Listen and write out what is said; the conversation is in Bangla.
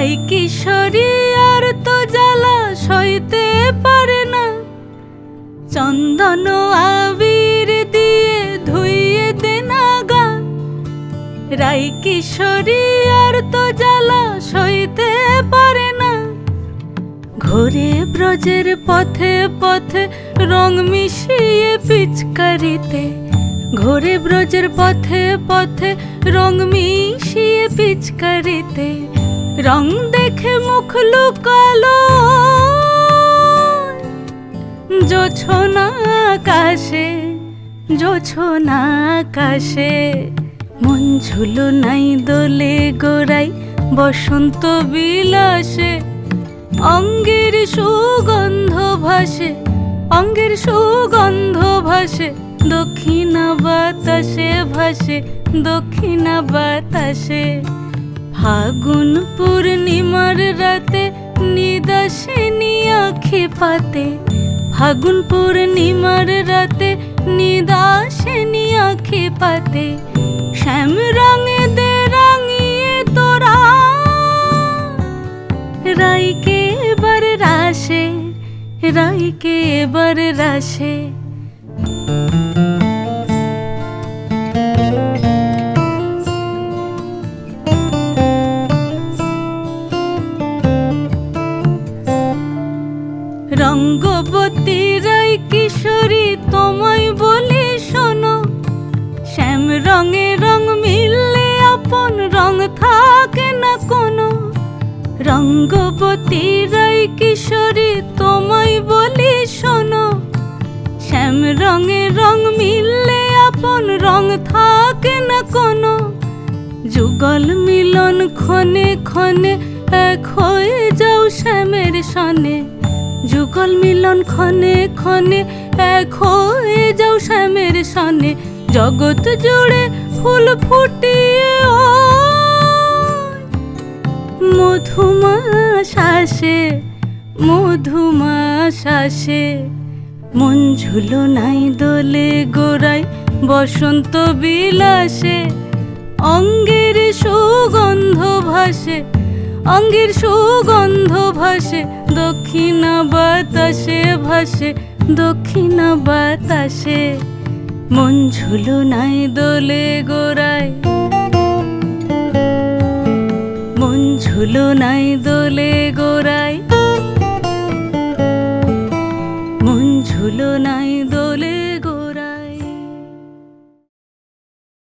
রাই কিশোরী আর তো জ্বালা সইতে পারে না, চন্দন আবির দিয়ে ধুইয়ে দে না গা। রাই কিশোরী আর তো জ্বালা সইতে পারে না, ঘোরে ব্রজের পথে পথে রং মিশিয়ে পিচকারিতে, ঘোরে ব্রজের পথে পথে রং মিশিয়ে পিচকারিতে, রং দেখে মুখ লুকালো জোছনা আকাশে, জোছনা আকাশে। মন ঝুলো নাই দোলে গোড়াই বসন্ত বিলাসে, অঙ্গের সুগন্ধ ভাসে, অঙ্গের সুগন্ধ ভাসে, দক্ষিণা বাতাসে ভাসে, দক্ষিণা বাতাসে। ফাগুন পূর্ণিমার রাতে নিদাসিনী আঁখি পাতে, ফাগুন পূর্ণিমার রাতে নিদাসিনী আঁখি পাতে, শ্যাম রঙে দে রাঙিয়ে তোরা রাইকে এবার রাশে, রাইকে এবার রাশে। রঙ্গবতী রাই কিশোরী তোমায় বলি শোনো, শ্যাম রঙে রং মিললে আপন রং থাকে না কোনো। রঙ্গবতী রাই কিশোরী তোমায় বলি শোনো, শ্যাম রঙে রং মিললে আপন রং থাকে না কোনো। যুগল মিলন ক্ষণে ক্ষণে এক হয়ে যাও শ্যামের সনে, যুগল মিলন ক্ষণে ক্ষণে এক হয়ে যাও শ্যামের সনে। জগৎ জুড়ে ফুল ফুটিয়ে ও মধুমাশাসে, মধুমাশাসে। মন ঝুলো নাই দোলে গোড়াই বসন্ত বিলাসে, অঙ্গের সুগন্ধ ভাসে, অঙ্গের সুগন্ধ ভাসে, দক্ষিণা বাতাসে ভাসে, দক্ষিণা বাতাসে। মন ঝুলো নাই দোলে গোড়ায়, মন ঝুলো নাই দোলে গোড়ায়।